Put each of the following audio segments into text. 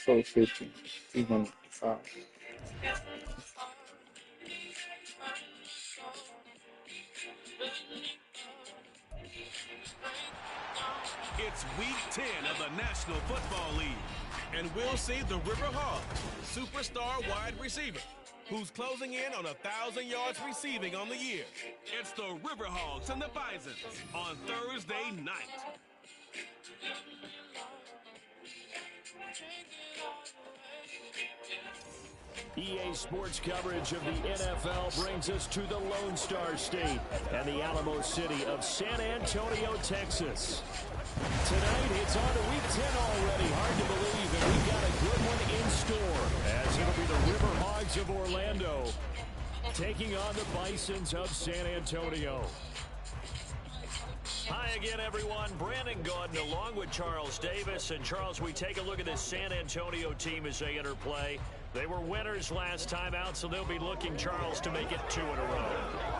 450, 205. It's week 10 of the National Football League, and we'll see the Riverhogs, superstar wide receiver, who's closing in on 1,000 yards receiving on the year. It's the Riverhogs and the Bisons on Thursday night. EA Sports coverage of the NFL brings us to the Lone Star State and the Alamo City of San Antonio, Texas. Tonight, it's on to week 10 already. Hard to believe, and we've got a good one in store, as it'll be the Riverhogs of Orlando taking on the Bisons of San Antonio. Hi again, everyone. Brandon Gordon along with Charles Davis. And, Charles, we take a look at this San Antonio team as they enter play. They were winners last time out, so they'll be looking, Charles, to make it 2 in a row.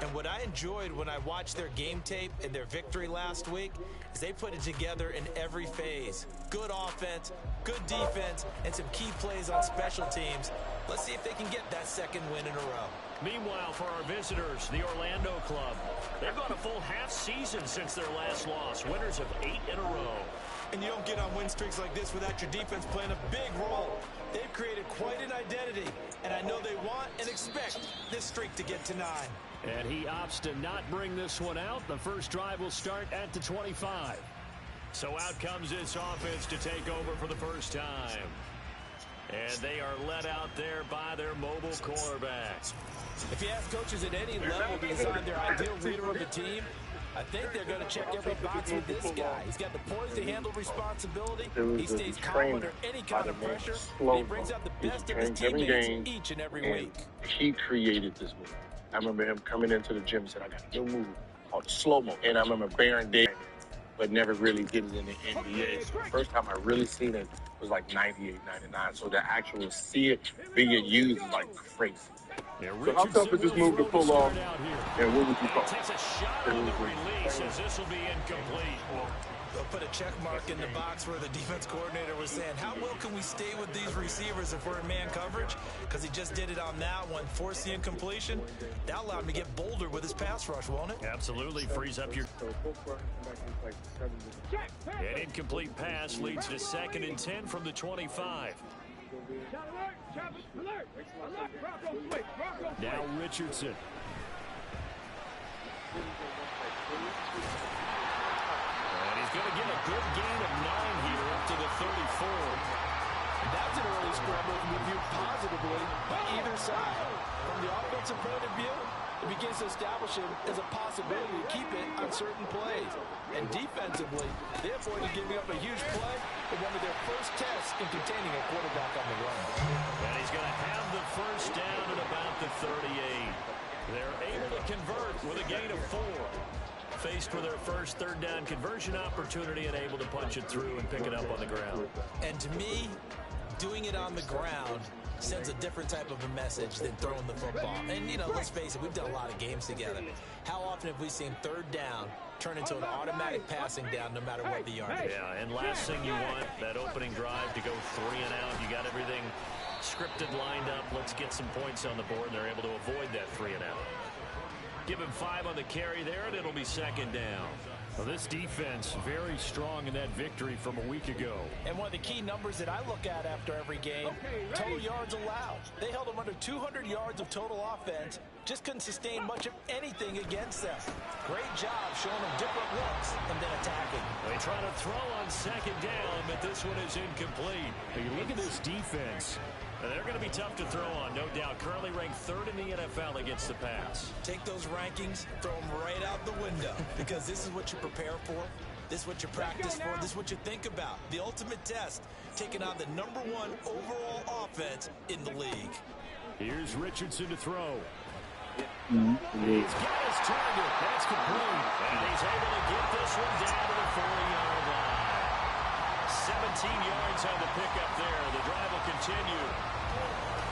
And what I enjoyed when I watched their game tape and their victory last week is they put it together in every phase. Good offense, good defense, and some key plays on special teams. Let's see if they can get that second win in a row. Meanwhile, for our visitors, the Orlando club, they've gone a full half season since their last loss, winners of 8 in a row. And you don't get on win streaks like this without your defense playing a big role. They've created quite an identity, and I know they want and expect this streak to get to 9. And he opts to not bring this one out. The first drive will start at the 25. So out comes this offense to take over for the first time. And they are led out there by their mobile quarterback. If you ask coaches at any level to design their ideal leader of the team, I think they're going to check every box with this guy. He's got the poise to handle responsibility. He stays calm under any kind of pressure. And he brings out the best of his teammates each and every week. He created this move. I remember him coming into the gym and said, I got a new move called slow-mo. And I remember Baron did, but never really did it in the NBA. So the first time I really seen it was like 98, 99. So to actually see it being used is like crazy. Yeah, so how tough is this move to pull off? And what would you call it? Takes a shot on the release as this will be incomplete. They'll put a check mark in the box where the defense coordinator was saying, how well can we stay with these receivers if we're in man coverage? Because he just did it on that one, forced the incompletion. That allowed him to get bolder with his pass rush, won't it? Absolutely, frees up your... An incomplete pass leads to 2nd and 10 from the 25. Now Richardson. And he's going to get a good gain of 9 here up to the 34. That's an early scramble to be viewed positively by either side. From the offensive point of view, it begins to establish him as a possibility to keep it on certain plays. And defensively, they avoided giving up a huge play in one of their first tests in containing a quarterback on the run. And he's going to have the first down at about the 38. They're able to convert with a gain of 4. Faced with their first 3rd down conversion opportunity and able to punch it through and pick it up on the ground. And to me, doing it on the ground sends a different type of a message than throwing the football. And, you know, let's face it, we've done a lot of games together. How often have we seen 3rd down turn into an automatic passing down no matter what the yardage? Yeah, and last thing you want, that opening drive to go 3 and out. You got everything scripted, lined up. Let's get some points on the board, and they're able to avoid that 3 and out. Give him 5 on the carry there, and it'll be 2nd down. Well, this defense very strong in that victory from a week ago. And one of the key numbers that I look at after every game, total yards allowed. They held them under 200 yards of total offense, just couldn't sustain much of anything against them. Great job showing them different looks and then attacking. They try to throw on 2nd down, but this one is incomplete. You look at this defense. They're going to be tough to throw on, no doubt. Currently ranked 3rd in the NFL against the pass. Take those rankings, throw them right out the window, because this is what you prepare for. This is what you practice for. This is what you think about. The ultimate test, taking on the #1 overall offense in the league. Here's Richardson to throw. Mm-hmm. He's got his target. That's complete. And he's able to get this one down to the 40-yard line. 17 yards on the pickup there. The drive will continue.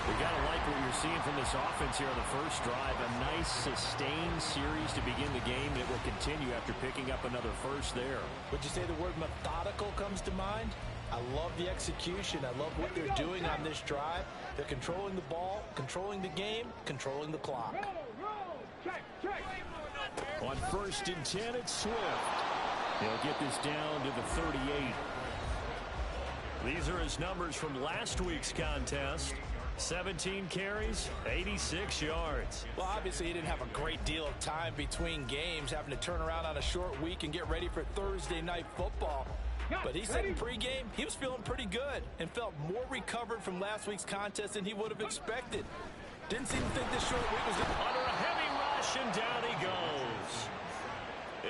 We got to like what you're seeing from this offense here on the first drive. A nice sustained series to begin the game, and it will continue after picking up another first there. Would you say the word methodical comes to mind? I love the execution. I love what they're doing on this drive. They're controlling the ball, controlling the game, controlling the clock. On 1st and 10, it's Swift. He'll get this down to the 38. These are his numbers from last week's contest. 17 carries, 86 yards. Well, obviously, he didn't have a great deal of time between games, having to turn around on a short week and get ready for Thursday night football. But he said in pregame he was feeling pretty good and felt more recovered from last week's contest than he would have expected. Didn't seem to think this short week was under a heavy rush, and down he goes.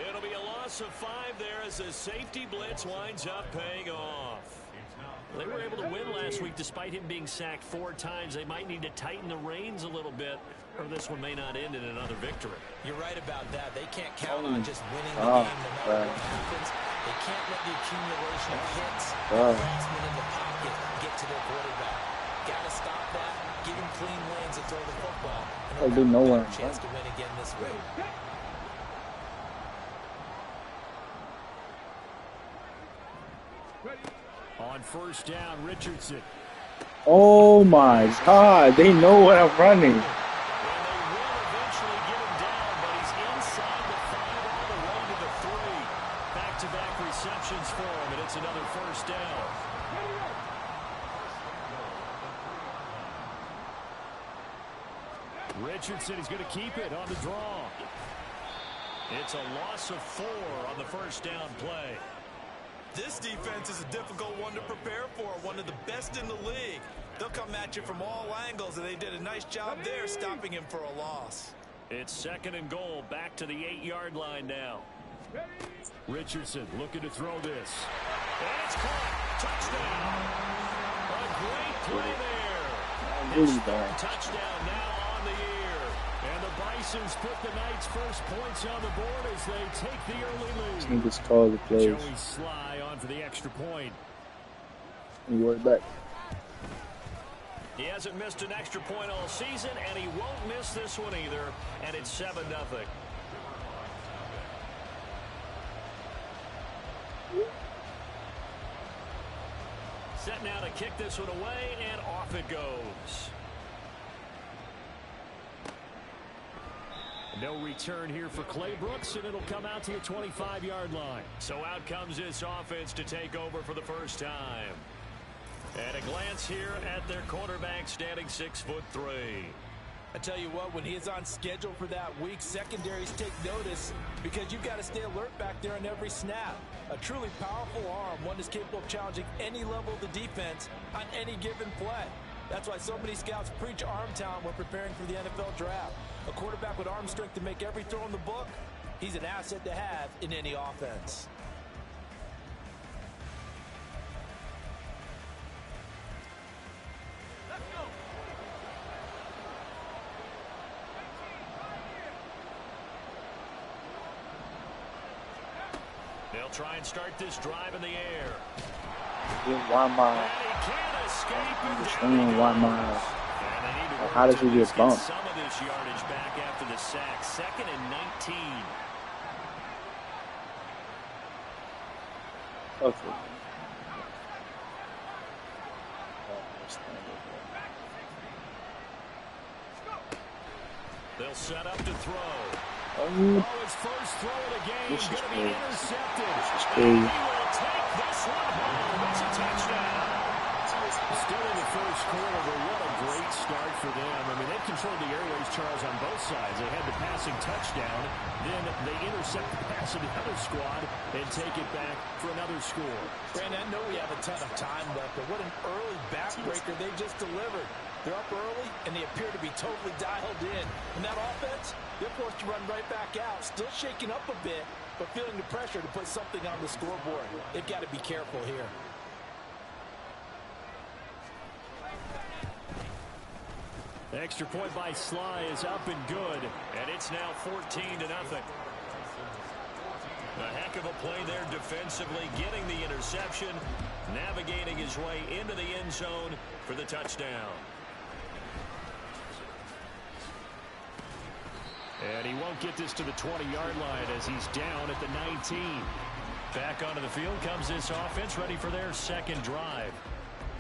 It'll be a loss of 5 there as the safety blitz winds up paying off. They were able to win last week despite him being sacked 4 times. They might need to tighten the reins a little bit, or this one may not end in another victory. You're right about that. They can't count on just winning the game no matter what happens. They can't let the accumulation of hits and harassment in the pocket get to their quarterback. Got to stop that, give him clean lanes to throw the football, and they'll have a better chance to win again this week. On 1st down, Richardson. Oh my God, they know what I'm running. And they will eventually get him down, but he's inside the 5 all the way to the 3. Back-to-back receptions for him, and it's another 1st down. Richardson is going to keep it on the draw. It's a loss of 4 on the 1st down play. This defense is a difficult one to prepare for, one of the best in the league. They'll come at you from all angles, and they did a nice job there stopping him for a loss. It's 2nd and goal, back to the 8-yard line now. Richardson looking to throw this. And it's caught. Touchdown. A great play there. It's their touchdown now on the year. And the Bisons put the Knights' first points on the board as they take the early lead. He just called the plays. Joey Sly on for the extra point. You work back. He hasn't missed an extra point all season, and he won't miss this one either. And it's 7-0. Set now to kick this one away, and off it goes. No return here for Clay Brooks, and it'll come out to the 25-yard line. So out comes this offense to take over for the first time. And a glance here at their quarterback, standing 6'3". I tell you what, when he is on schedule for that week, secondaries take notice because you've got to stay alert back there on every snap. A truly powerful arm, one that's capable of challenging any level of the defense on any given play. That's why so many scouts preach arm talent when preparing for the NFL draft. A quarterback with arm strength to make every throw in the book, he's an asset to have in any offense. They'll try and start this drive in the air. Why my? How does he get bumped? Some of this yardage back after the sack. 2nd and 19. Okay. They'll set up to throw. Oh, His first throw of the game this is going to be crazy. intercepted. This is And crazy. he will take this one home. It's a touchdown. Still in the first quarter, but what a great start for them. I mean, they controlled the airways, Charles, on both sides. They had the passing touchdown. Then they intercept the pass of the other squad and take it back for another score. Brandon, I know we have a ton of time left, but what an early backbreaker they just delivered. They're up early, and they appear to be totally dialed in. And that offense, they're forced to run right back out, still shaking up a bit, but feeling the pressure to put something on the scoreboard. They've got to be careful here. The extra point by Sly is up and good, and it's now 14-0. A heck of a play there defensively, getting the interception, navigating his way into the end zone for the touchdown. And he won't get this to the 20-yard line as he's down at the 19. Back onto the field comes this offense, ready for their second drive.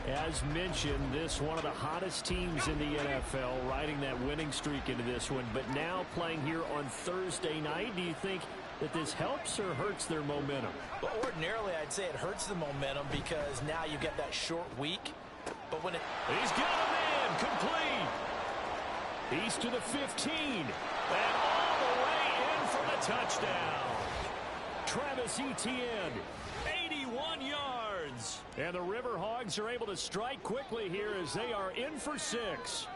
As mentioned, this one of the hottest teams in the NFL, riding that winning streak into this one. But now playing here on Thursday night, do you think that this helps or hurts their momentum? Well, ordinarily, I'd say it hurts the momentum because now you get that short week. But when He's got a man complete. He's to the 15. And all the way in for the touchdown. Travis Etienne, 81 yards. And the Riverhogs are able to strike quickly here as they are in for 6.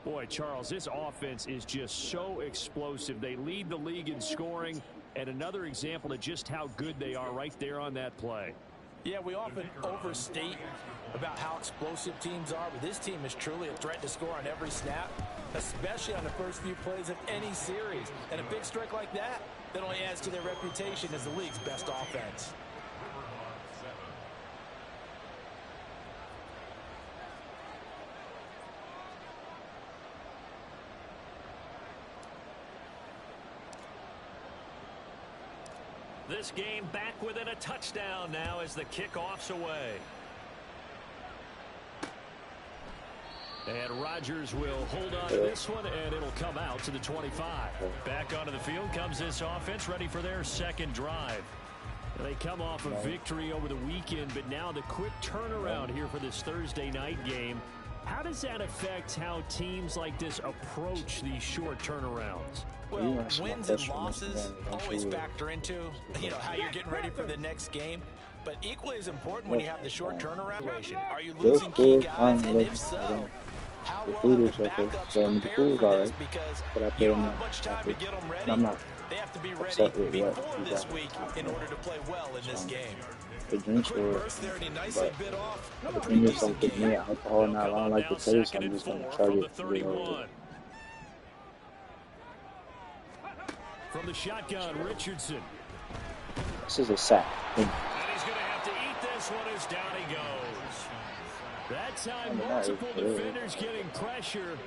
Boy, Charles, this offense is just so explosive. They lead the league in scoring, and another example of just how good they are right there on that play. Yeah, we often overstate about how explosive teams are, but this team is truly a threat to score on every snap, especially on the first few plays of any series. And a big strike like that only adds to their reputation as the league's best offense. This game back within a touchdown now as the kickoff's away. And Rodgers will hold on to this one, and it'll come out to the 25. Back onto the field comes this offense, ready for their second drive. They come off a victory over the weekend, but now the quick turnaround here for this Thursday night game. How does that affect how teams like this approach these short turnarounds? Well, wins and losses always factor into, how you're getting ready for the next game. But equally as important when you have the short turnaround, are you losing key guys? And if so, how well have the backups prepared for this? Because you don't have much time to get them ready. They have to be ready before this week in order to play well in this game. The drinks were, but the thing is, I'm putting me alcohol and I don't like the taste, so I'm just going to chug it. From the shotgun, Richardson. This is a sack. And he's going to have to eat this one as down he goes. That time, multiple defenders getting pressure,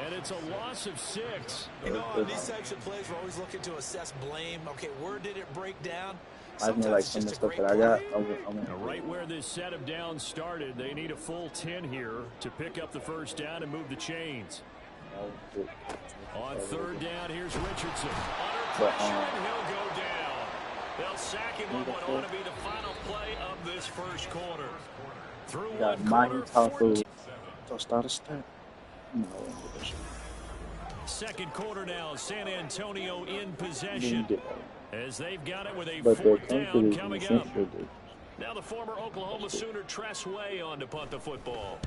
and it's a loss of 6. On these types of plays, we're always looking to assess blame. Okay, where did it break down? I mean, like some of the stuff that I got. Right where this set of downs started, they need a full 10 here to pick up the first down and move the chains. On third down, here's Richardson. Under pressure, and he'll go down. They'll sack him on what ought to be the final play of this first quarter. Through one quarter, second quarter now, San Antonio in possession. As they've got it with a fourth down coming up. Now the former Oklahoma Sooner Tress Way on to punt the football.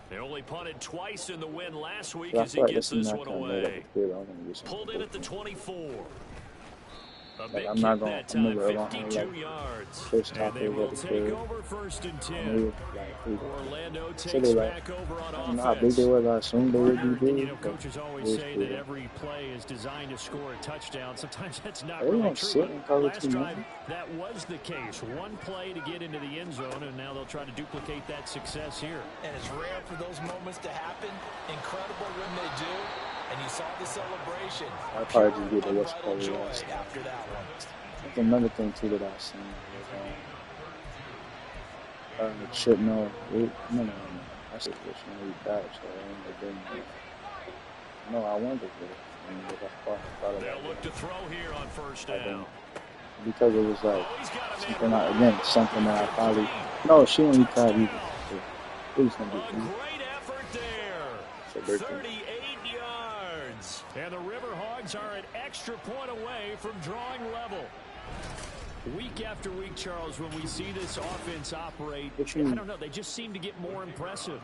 They only punted twice in the win last week as he gets this one away. Pulled in at the 24. A big kick that time, 52 yards. And they will take over first and 10. Orlando takes back over on offense. Coaches always say that every play is designed to score a touchdown. Sometimes that's not really true. Last drive, that was the case. One play to get into the end zone, and now they'll try to duplicate that success here. And it's rare for those moments to happen. Incredible when they do. And you saw the celebration. I probably just get the what's called after that one. That's another thing too that I've seen. Shit, no. I said this when we back, so I ain't doing it. No, I wanted to. They'll look to throw here on first down. Because it was like something that I probably. No, she only tried either. It was gonna be a great effort there. 38 yards. And the Riverhogs are an extra point away from drawing level. Week after week, Charles, when we see this offense operate, I don't know, they just seem to get more impressive.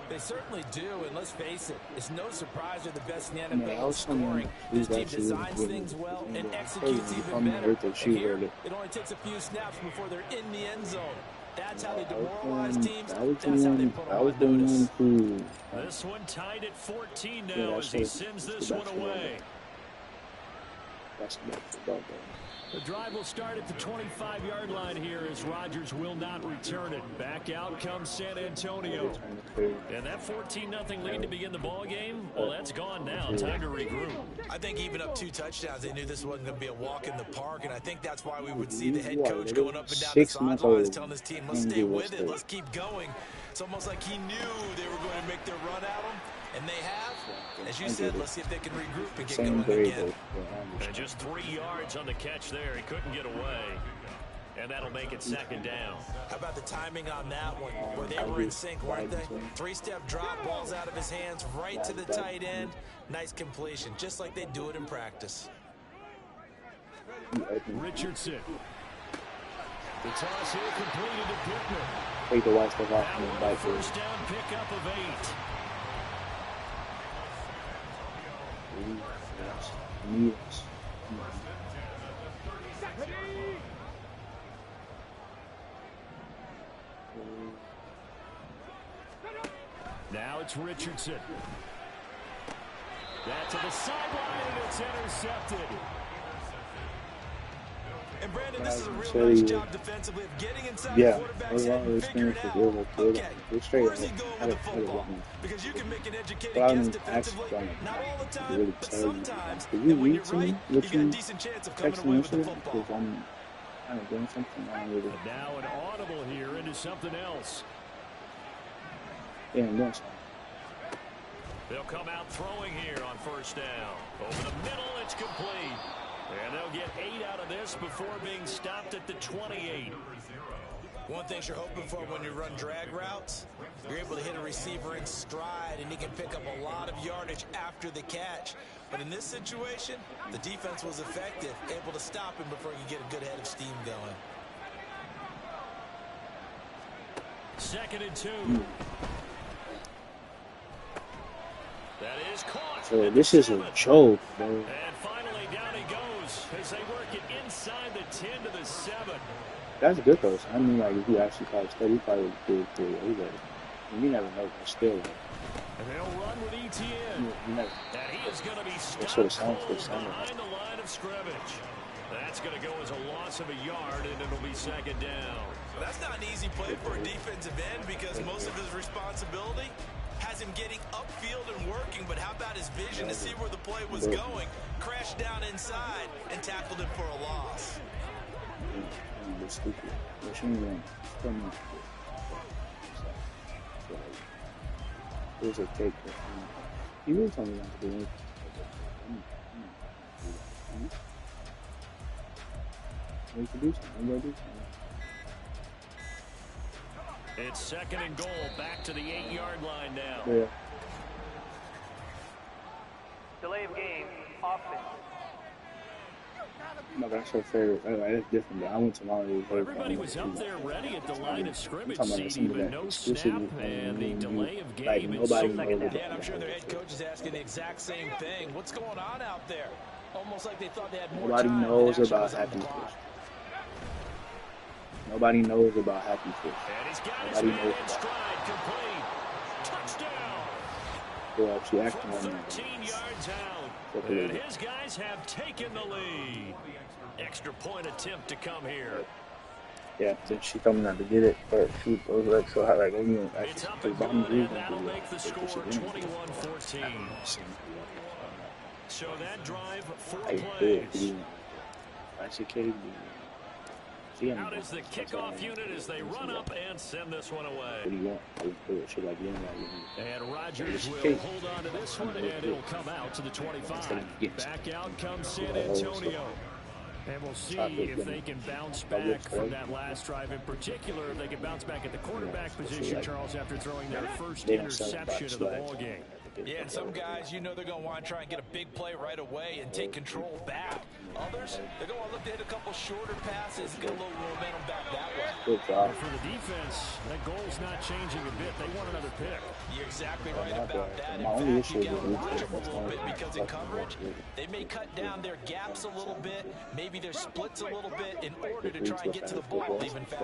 They certainly do, and let's face it, it's no surprise they're the best in the NFL scoring. This team designs things well and executes even better. And here, it only takes a few snaps before they're in the end zone. That's how they demoralize teams. That's how they put them on notice. This one tied at 14 now as he sends this one away. basketball, football, bro. The drive will start at the 25-yard line here as Rodgers will not return it. Back out comes San Antonio. And that 14-0 lead to begin the ball game, well, that's gone now. Time to regroup. I think even up 2 touchdowns, they knew this wasn't going to be a walk in the park, and I think that's why we would see the head coach going up and down the sidelines telling his team, let's stay with it, let's keep going. It's almost like he knew they were going to make their run at him, and they have. As you said, let's see if they can regroup and get going again. And just 3 yards on the catch there. He couldn't get away. And that'll make it second down. How about the timing on that one? Where they were in sync, weren't they? 3-step drop, balls out of his hands, right to the tight end. Nice completion, just like they do it in practice. Richardson. The toss here completed to Pittman. Take the white stuff off and bite First down pickup of 8. Now it's Richardson. That to the sideline, and it's intercepted. And Brandon, this is a real nice job defensively of getting inside the quarterback's head and figuring out, okay, where's he going with the football? Because you can make an educated guess defensively, not all the time, but sometimes, and when you're right, you get a decent chance of coming away with the football. I'm doing something wrong with it. Now an audible here into something else. Yeah, I'm doing something. They'll come out throwing here on first down. Over the middle, it's complete. And they'll get 8 out of this before being stopped at the 28. One thing you're hoping for when you run drag routes, you're able to hit a receiver in stride, and he can pick up a lot of yardage after the catch. But in this situation, the defense was effective, able to stop him before he could get a good head of steam going. 2nd and 2. That is caught. So this is a joke, bro. And finally down he goes as they work it inside the 10 to the 7. That's good though. So I mean, like if you actually probably study, probably good for anybody. You never know, but still. And they'll run with ETN. You never. And he is going to be stopped behind the line of scrimmage. That's going to go as a loss of a yard, and it'll be second down. Well, that's not an easy play for a defensive end because most of his responsibility has him getting upfield and working, but how about his vision to see where the play was going, crashed down inside, and tackled him for a loss. There's a cake. You really told me not to do anything. We can do something. We gotta do something. It's 2nd and goal, back to the 8-yard line now. Yeah. Delay of game, offense. No, that's her favorite. It's different. But I went to Mario. Everybody was up there ready at the line of scrimmage, CD, but no snap and the delay of game. Like, nobody knows. Yeah, and I'm sure their head coach is asking the exact same thing. What's going on out there? Almost like they thought they had more Nobody time. knows about Happy Fish. Nobody knows about Happy Fish. And he's got his Nobody man knows in stride, complete. Touchdown. Well, she acting From on 13 yards out. And his guys have taken the lead. Extra point attempt to come here. Yeah, then she told me not to get it, but she was like so hot, like, oh, you know, It's up and going, and that'll make the score 21-14. So that drive, 4 plays. Out is the kickoff unit as they run up and send this one away. And Rodgers will hold on to this one, and it'll come out to the 25. Back out comes San Antonio. And we'll see if they can bounce back from that last drive in particular. If they can bounce back at the quarterback position, Charles, after throwing their first interception of the ball game. Yeah, and some guys, you know they're going to want to try and get a big play right away and take control back. Others, they're going to look to hit a couple shorter passes and get a little momentum back that way. Good job. For the defense, that goal's not changing a bit. They want another pick. You're exactly right about that. In fact, you got to watch them a little bit because in coverage, they may cut down their gaps a little bit, maybe their splits a little bit in order to try and get to the ball even faster.